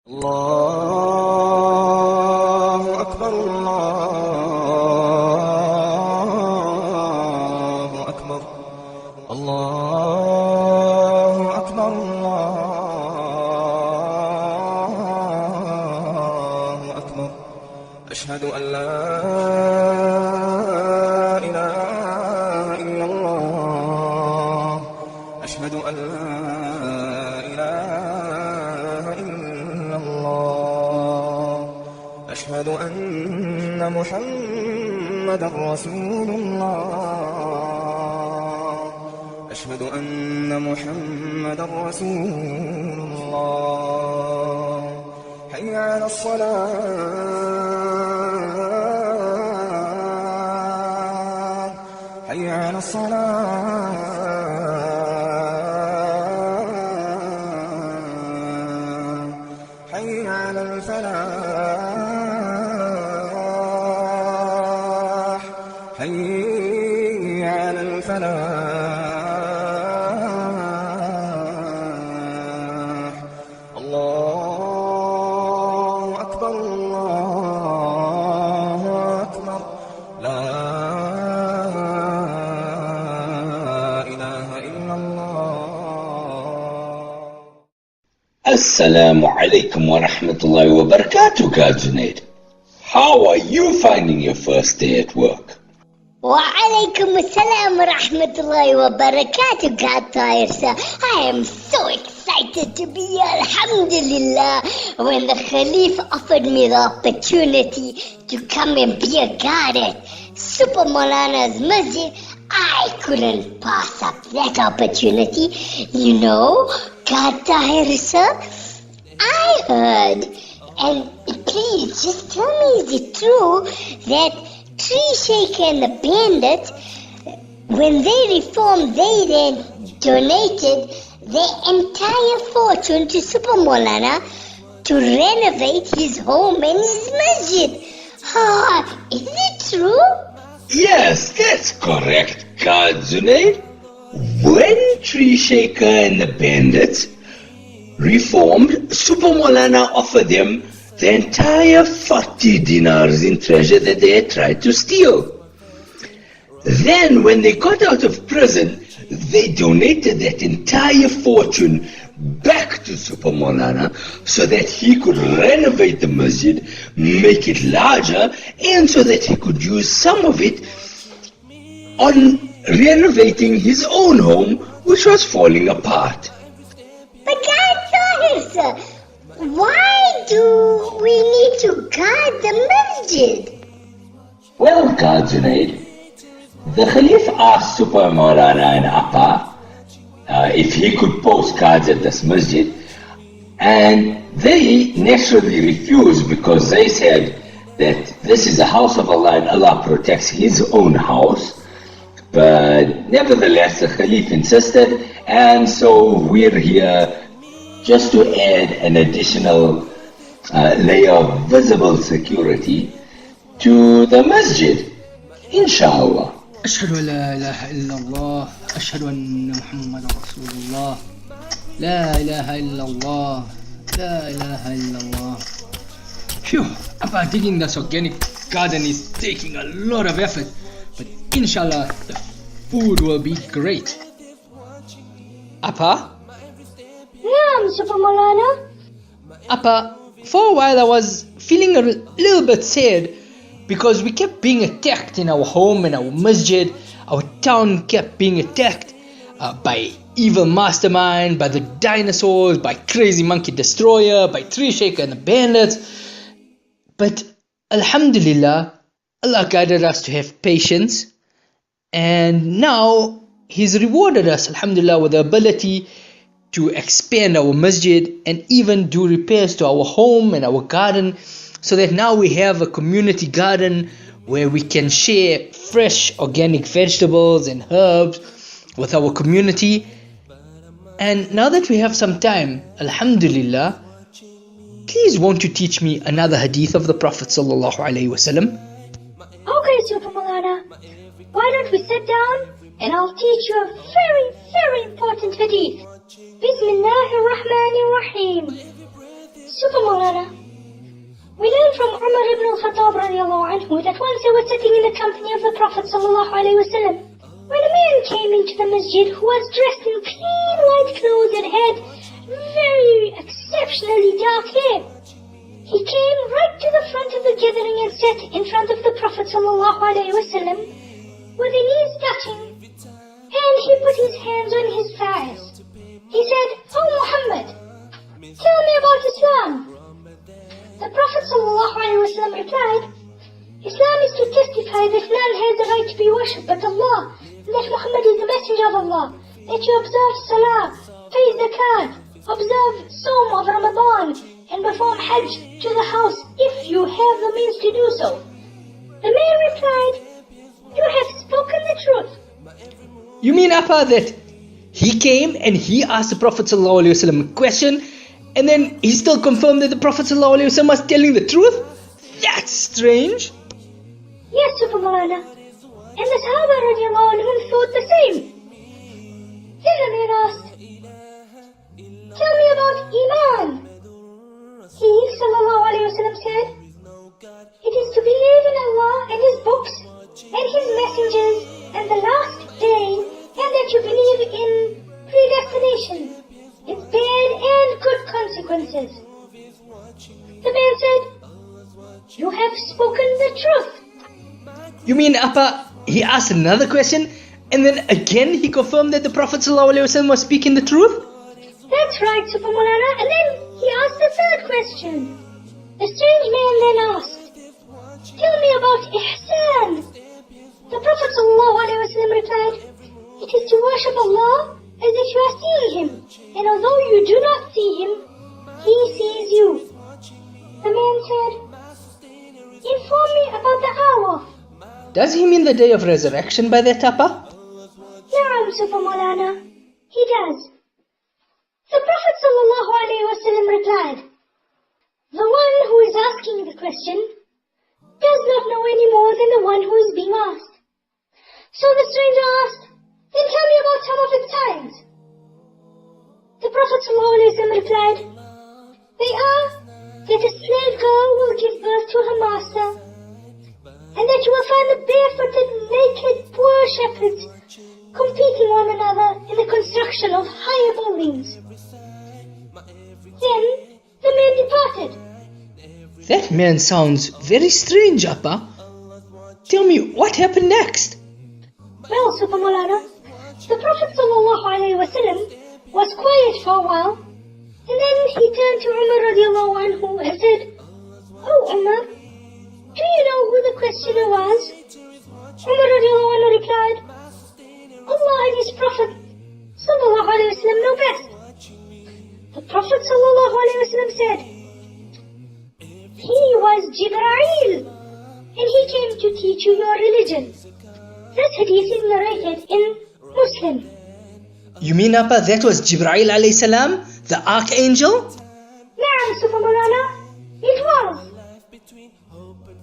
الله أكبر الله أكبر الله أكبر الله أكبر أشهد أن لا إله إلا الله أشهد أن لا إله إلا الله أشهد أن محمدا رسول الله أشهد أن محمدا رسول الله حي على الصلاة حي على الصلاة حي على الفلاح حي على الفلاح الله أكبر الله أكبر لا إله إلا الله. Assalamu alaikum wa rahmatullahi wa barakatuh, Junaid. How are you finding your first day at work? Wa-alaikum assalam wa rahmatullahi wa barakatuh, God Tahir sir. I am so excited to be here, alhamdulillah. When the Khalif offered me the opportunity to come and be a guard at Super Maulana's masjid, I couldn't pass up that opportunity. You know, God Tahir sir, I heard, and please just tell me, is it true that Tree Shaker and the Bandits, when they reformed, they then donated their entire fortune to Super Maulana to renovate his home and his masjid? Is it true? Yes, that's correct, Junaid. When Tree Shaker and the Bandits reformed, Super Maulana offered them the entire 40 dinars in treasure that they had tried to steal. Then, when they got out of prison, they donated that entire fortune back to Super Maulana so that he could renovate the masjid, make it larger, and so that he could use some of it on renovating his own home, which was falling apart. But God Tahir sir, why do we need to guard the masjid? Well, Junaid, the Khalif asked Super Maulana and Appa if he could post guards at this masjid, and they naturally refused because they said that this is the house of Allah and Allah protects his own house. But nevertheless, the Khalif insisted, and so we're here just to add an additional layer of visible security to the masjid, inshallah. أشهد أن لا إله إلا الله أشهد أن محمد رسول الله لا إله إلا الله لا إله إلا الله. Phew, Appa, digging this organic garden is taking a lot of effort, but inshallah the food will be great. Appa? Naam, Super Maulana. Appa, for a while I was feeling a little bit sad because we kept being attacked in our home and our masjid. Our town kept being attacked by evil mastermind, by the dinosaurs, by crazy monkey destroyer, by Tree Shaker and the bandits. But alhamdulillah, Allah guided us to have patience, and now He's rewarded us, alhamdulillah, with the ability to expand our masjid and even do repairs to our home and our garden, so that now we have a community garden where we can share fresh organic vegetables and herbs with our community. And now that we have some time, alhamdulillah, please won't you teach me another hadith of the Prophet sallallahu alaihi wasallam? Okay, Super Maulana. Why don't we sit down and I'll teach you a very, very important hadith. Bismillahir Rahmanir Rahim. Super Maulana, we learn from Umar ibn al-Khattab radiallahu anhu that once they were sitting in the company of the Prophet sallallahu alayhi wasallam, when a man came into the masjid who was dressed in clean white clothes and had very exceptionally dark hair. He came right to the front of the gathering and sat in front of the Prophet sallallahu alayhi wasallam with his knees touching, and he put his hands on his thighs. He said, "Oh Muhammad, tell me about Islam." The Prophet ﷺ replied, "Islam is to testify that none has the right to be worshipped but Allah, and that Muhammad is the messenger of Allah, that you observe Salah, pay zakat, observe Sawm of Ramadan, and perform Hajj to the house if you have the means to do so." The man replied, "You have spoken the truth." You mean, Appa, that he came and he asked the Prophet ﷺ a question, and then he still confirmed that the Prophet ﷺ was telling the truth? That's strange. Yes, Super Maulana. And the Sahaba radiallahu anhum thought the same. Then the man asked, "Tell me about Iman." He, sallallahu alayhi wasallam, said, "It is to believe in Allah and His books and His messengers and the last day, and that you believe in predestination, its bad and good consequences." The man said, "You have spoken the truth." You mean, Appa, he asked another question, and then again he confirmed that the Prophet ﷺ was speaking the truth? That's right, Super Maulana. And then he asked the third question. The strange man then asked, "Tell me about Ihsan." The Prophet ﷺ replied, "It is to worship Allah as if you are seeing Him, and although you do not see Him, He sees you." The man said, "Inform me about the hour." Does he mean the day of resurrection by that, Appa? Naam, Super Maulana, he does. The Prophet ﷺ replied, "The one who is asking the question does not know any more than the one who is being asked." So the stranger asked, "Then tell me about some of its times." The Prophet ﷺ replied, "They are that a slave girl will give birth to her master, and that you will find the barefooted, naked, poor shepherds competing one another in the construction of higher buildings." Then the man departed. That man sounds very strange, Appa. Tell me, what happened next? Well, Super Maulana, the Prophet ﷺ was quiet for a while, and then he turned to Umar radiallahu anhu and said, "Oh Umar, do you know who the questioner was?" Umar radiallahu anhu replied, "Allah and His Prophet sallallahu alayhi wa sallam know best." The Prophet sallallahu alayhi wa sallam said, "He was Jibreel, and he came to teach you your religion." This hadith is narrated in Muslim. You mean, Appa, that was Jibreel alayhi salam, the archangel? Naam, Super Maulana, it was.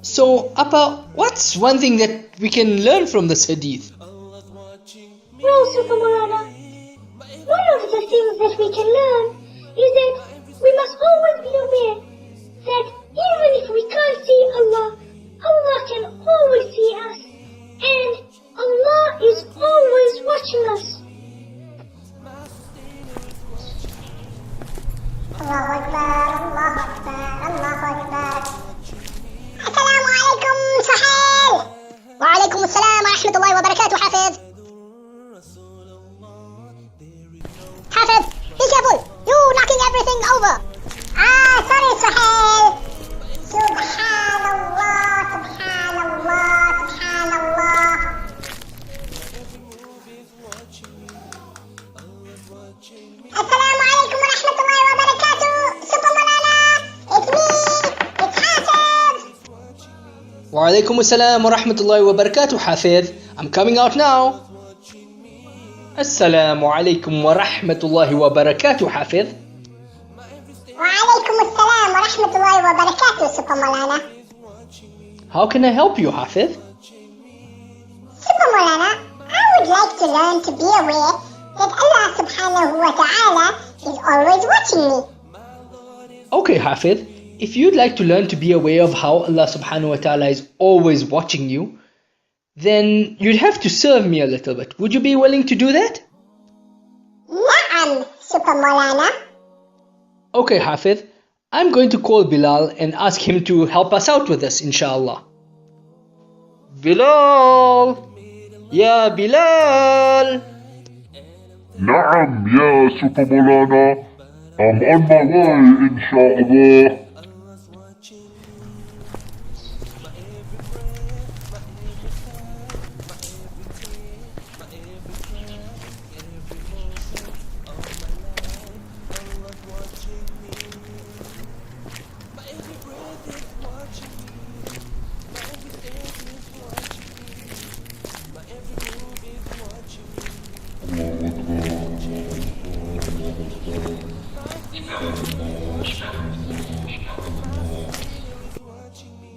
So, Appa, what's one thing that we can learn from this hadith? Well, Super Maulana, one of the things that we can learn is that we must always be aware that even if we can't see Allah, Allah can always see us, and Allah is always watching us. الله أكبر الله أكبر الله أكبر. السلام عليكم سهيل. وعليكم السلام ورحمة الله وبركاته. حافظ be careful, you knocking everything over. Sorry Sahel. Subhanallah, Subhanallah, Subhanallah. Assalamu alaikum wa rahmatullahi wa barakatuh. Super Maulana, it's me, it's Hafiz. Wa alaikum assalam wa rahmatullahi wa barakatuh, Hafiz. I'm coming out now. Assalamu alaikum wa rahmatullahi wa barakatuh, Hafiz. وعليكم السلام ورحمة الله وبركاته. Super Maulana. How can I help you, Hafiz? Super Maulana, I would like to learn to be aware that Allah subhanahu wa ta'ala is always watching me. Okay, Hafid, if you'd like to learn to be aware of how Allah subhanahu wa ta'ala is always watching you, then you'd have to serve me a little bit. Would you be willing to do that? نعم Super Maulana. Okay, Hafid, I'm going to call Bilal and ask him to help us out with this, inshallah. Bilal! Ya Bilal! نعم يا سوبر مولانا. I'm on my way inshallah.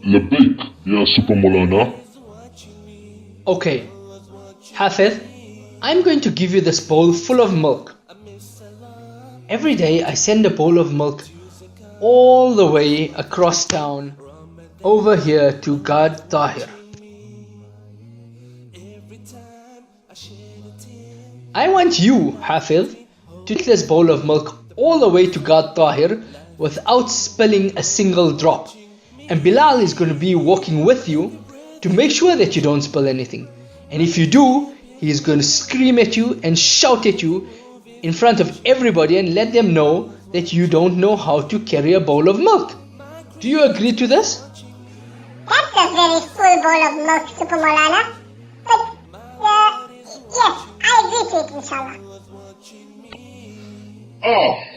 لبيك يا سوبر مولانا. Okay, Hafid, I'm going to give you this bowl full of milk. Every day I send a bowl of milk all the way across town over here to God Tahir. I want you, Hafid, to take this bowl of milk all the way to God Tahir without spilling a single drop. And Bilal is going to be walking with you to make sure that you don't spill anything. And if you do, he is going to scream at you and shout at you in front of everybody and let them know that you don't know how to carry a bowl of milk. Do you agree to this? That's a very full bowl of milk, Super Maulana. But, yes, I agree to it, inshallah.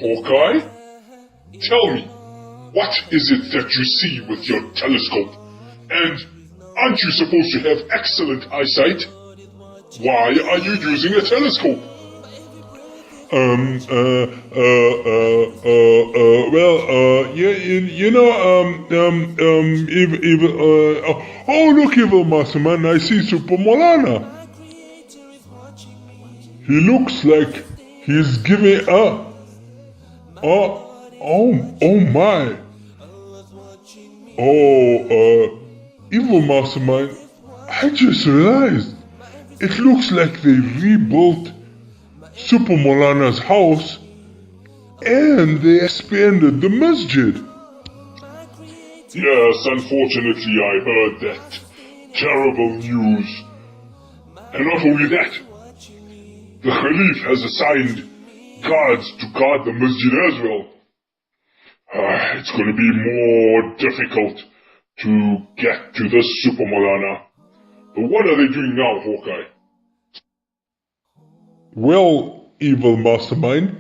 Hawkeye, tell me, what is it that you see with your telescope? And aren't you supposed to have excellent eyesight? Why are you using a telescope? Oh, look, Evil Masterman, I see Super Maulana. He looks like he's giving oh my. Evil Mastermind, I just realized it looks like they rebuilt Super Maulana's house and they expanded the masjid. Yes, unfortunately I heard that terrible news. And not only that, the Khalif has assigned guards to guard the masjid as well. It's going to be more difficult to get to this Super Maulana. But what are they doing now, Hawkeye? Well, Evil Mastermind,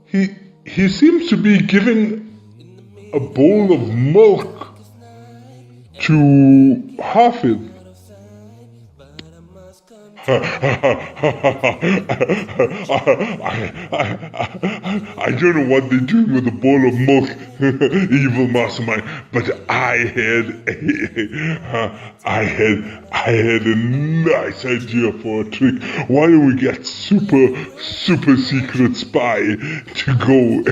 he seems to be giving a bowl of milk to Hafid. I don't know what they're doing with a bowl of milk, Evil Mastermind, but I had a nice idea for a trick. Why don't we get super secret spy to go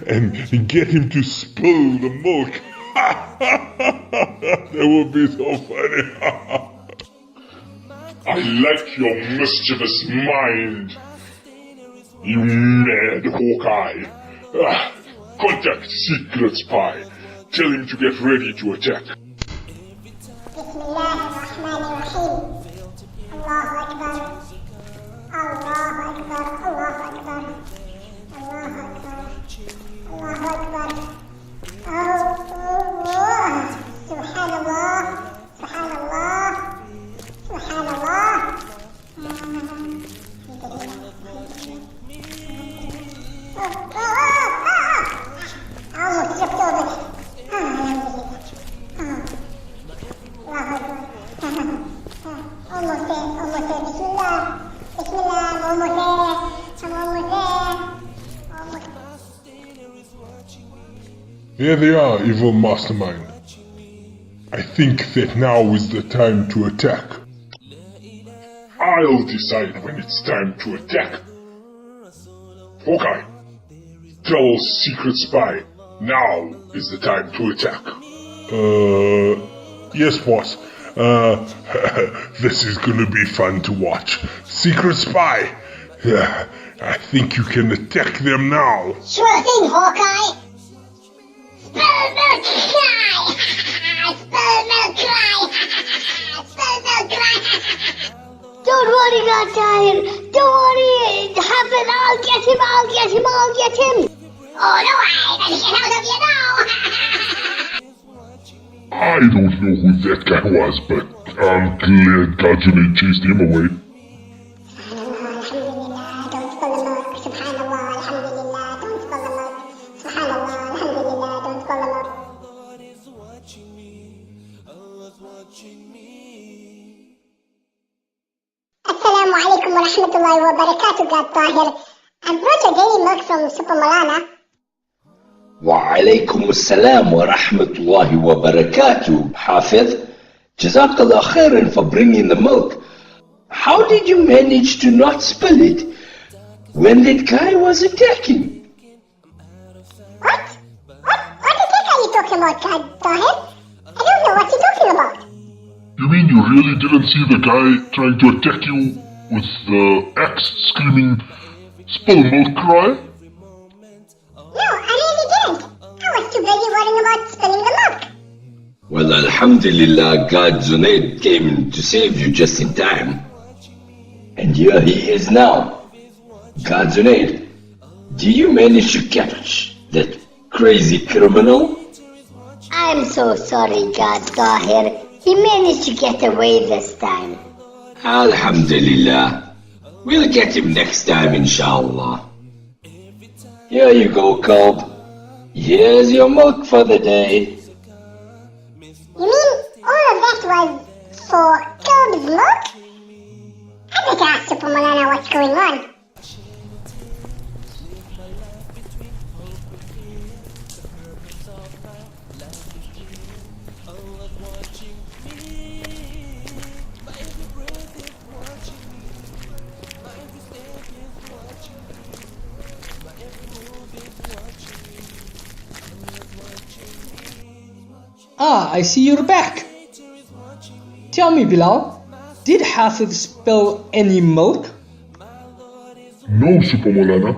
and get him to spill the milk? That would be so funny. I like your mischievous mind, you mad Hawkeye. Contact Secret Spy. Tell him to get ready to attack. Here they are, Evil Mastermind. I think that now is the time to attack. I'll decide when it's time to attack. Hawkeye, tell Secret Spy Now is the time to attack. Yes, boss. This is gonna be fun to watch. Secret spy. I think you can attack them now. Sure thing, Hawkeye. Spill milk cry. Spill milk cry. Spill milk cry. Don't worry, Godtire. Don't worry. It happened. I'll get him. I'll get him. I'll get him. Oh, no, I better get out of here now. I don't know who that guy was, but I'm glad Gajane chased him away. Alhamdulillah, don't spill the milk. Subhanallah, alhamdulillah, don't spill the milk. Subhanallah, alhamdulillah, don't spill the milk. Assalamu alaikum wa rahmatullahi wa barakatuh, God Tahir. I've brought your daily milk from Super Maulana. وعليكم السلام ورحمة الله وبركاته. حافظ, Jazakallah khairan for bringing the milk. How did you manage to not spill it when that guy was attacking? What? What attack are you talking about, God Tahir? I don't know what you're talking about. You mean you really didn't see the guy trying to attack you with the axe screaming, "Spill milk cry"? No, I really didn't. I was too busy worrying about spilling the milk. Well, Alhamdulillah, God Zunaid came to save you just in time. And here he is now. God Zunaid, did you manage to catch that crazy criminal? I'm so sorry, Godtire. He managed to get away this time. Alhamdulillah. We'll get him next time, inshallah. Here you go, Cobb. Here's your milk for the day. You mean all of that was for Cob's milk? I better ask Super Maulana what's going on. I see you're back. Tell me, Bilal, did Hafiz spill any milk? No, Super Maulana.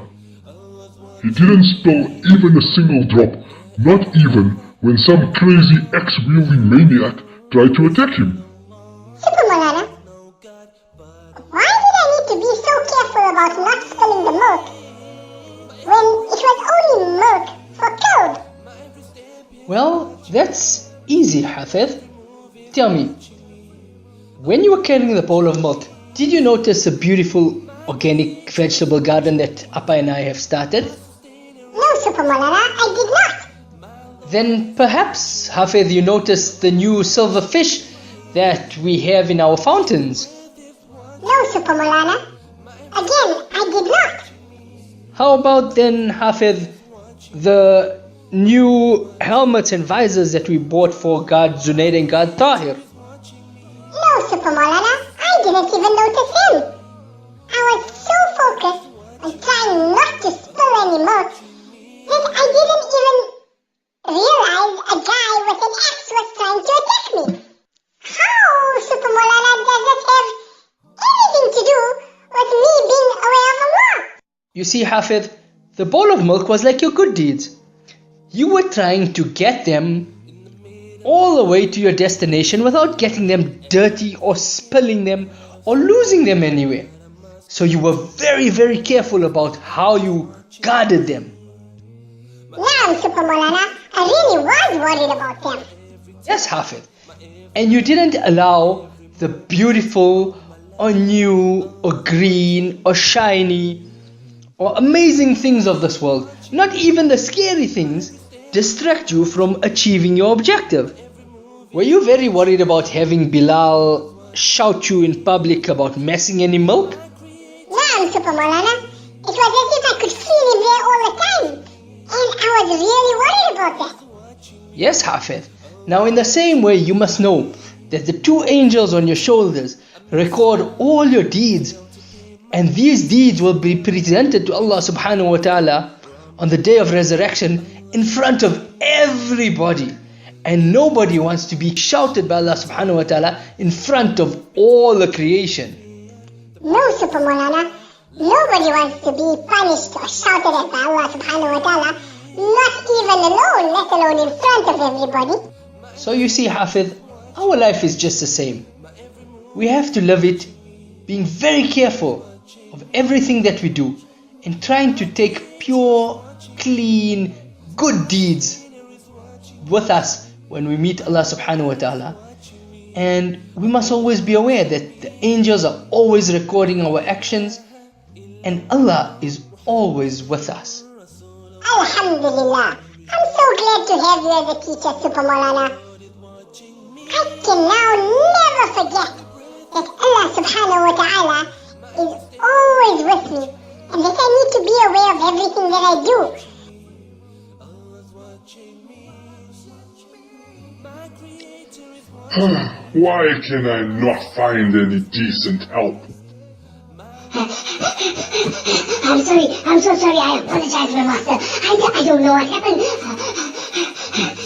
He didn't spill even a single drop, not even when some crazy axe-wielding maniac tried to attack him. Super Maulana, why did I need to be so careful about not spilling the milk when it was only milk for Cob? Well, that's easy, Hafiz. Tell me, when you were carrying the bowl of milk, did you notice a beautiful organic vegetable garden that Appa and I have started? No, Super Maulana, I did not. Then perhaps, Hafiz, you noticed the new silver fish that we have in our fountains. No, Super Maulana. Again, I did not. How about then, Hafiz, the new helmets and visors that we bought for God Zunaid and God Tahir? No, Super Maulana, I didn't even notice him. I was so focused on trying not to spill any milk that I didn't even realize a guy with an axe was trying to attack me. How, Super Maulana, does that have anything to do with me being aware of Allah? You see, Hafiz, the bowl of milk was like your good deeds. You were trying to get them all the way to your destination without getting them dirty or spilling them or losing them anywhere. So you were very, very careful about how you guarded them. Now, Super Maulana, I really was worried about them. Yes, Hafiz. And you didn't allow the beautiful or new or green or shiny or amazing things of this world, not even the scary things, distract you from achieving your objective. Were you very worried about having Bilal shout you in public about messing any milk? No, Super Maulana. It was as if I could feel him there all the time. And I was really worried about that. Yes, Hafiz. Now in the same way, you must know that the two angels on your shoulders record all your deeds. And these deeds will be presented to Allah subhanahu wa ta'ala on the day of resurrection in front of everybody. And nobody wants to be shouted by Allah subhanahu wa ta'ala in front of all the creation. No, Super Maulana. Nobody wants to be punished or shouted at by Allah subhanahu wa ta'ala, not even alone, let alone in front of everybody. So you see, Hafidh, our life is just the same. We have to live it, being very careful of everything that we do and trying to take pure, clean, good deeds with us when we meet Allah subhanahu wa ta'ala. And we must always be aware that the angels are always recording our actions and Allah is always with us. Alhamdulillah. I'm so glad to have you as a teacher, Super Maulana. I can now never forget that Allah subhanahu wa ta'ala is always with me and that I need to be aware of everything that I do. Why can I not find any decent help? I'm so sorry, I apologize, my master. I don't know what happened.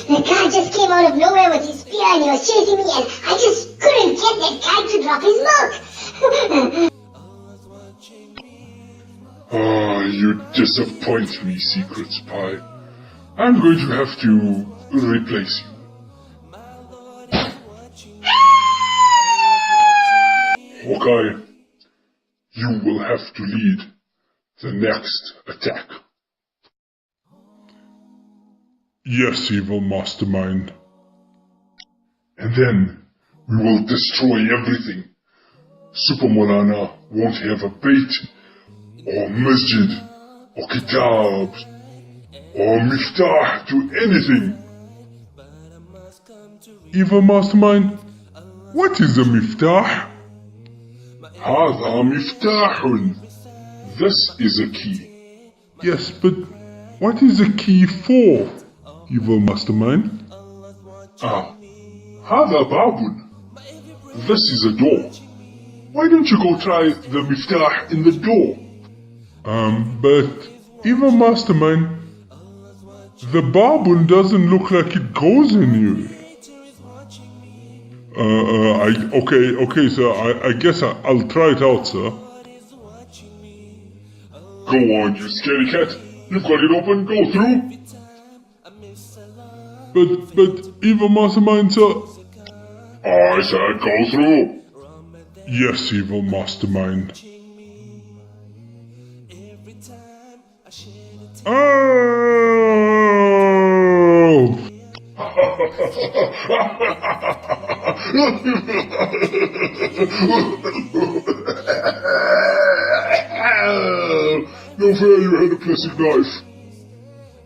The guy just came out of nowhere with his spear and he was chasing me and I just couldn't get that guy to drop his milk. You disappoint me, Secret Spy. I'm going to have to replace you. Okay, you will have to lead the next attack. Yes, evil mastermind. And then we will destroy everything. Super Maulana won't have a bait, or masjid, or kitab, or miftah to anything. Evil mastermind, what is a miftah? هذا مفتاح. This is a key. Yes, but what is a key for, evil mastermind? هذا باب. This is a door. Why don't you go try the miftah in the door? But evil mastermind, the babun doesn't look like it goes anywhere. Okay, sir. I guess I'll try it out, sir. Go on, you scaredy cat. You've got it open. Go through. But, evil mastermind, sir. I said go through. Yes, evil mastermind. Oh! No fair, you had a plastic knife.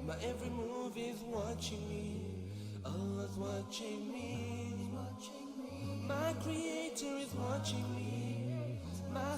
My every move is watching me. Allah's watching me. My creator is watching me. My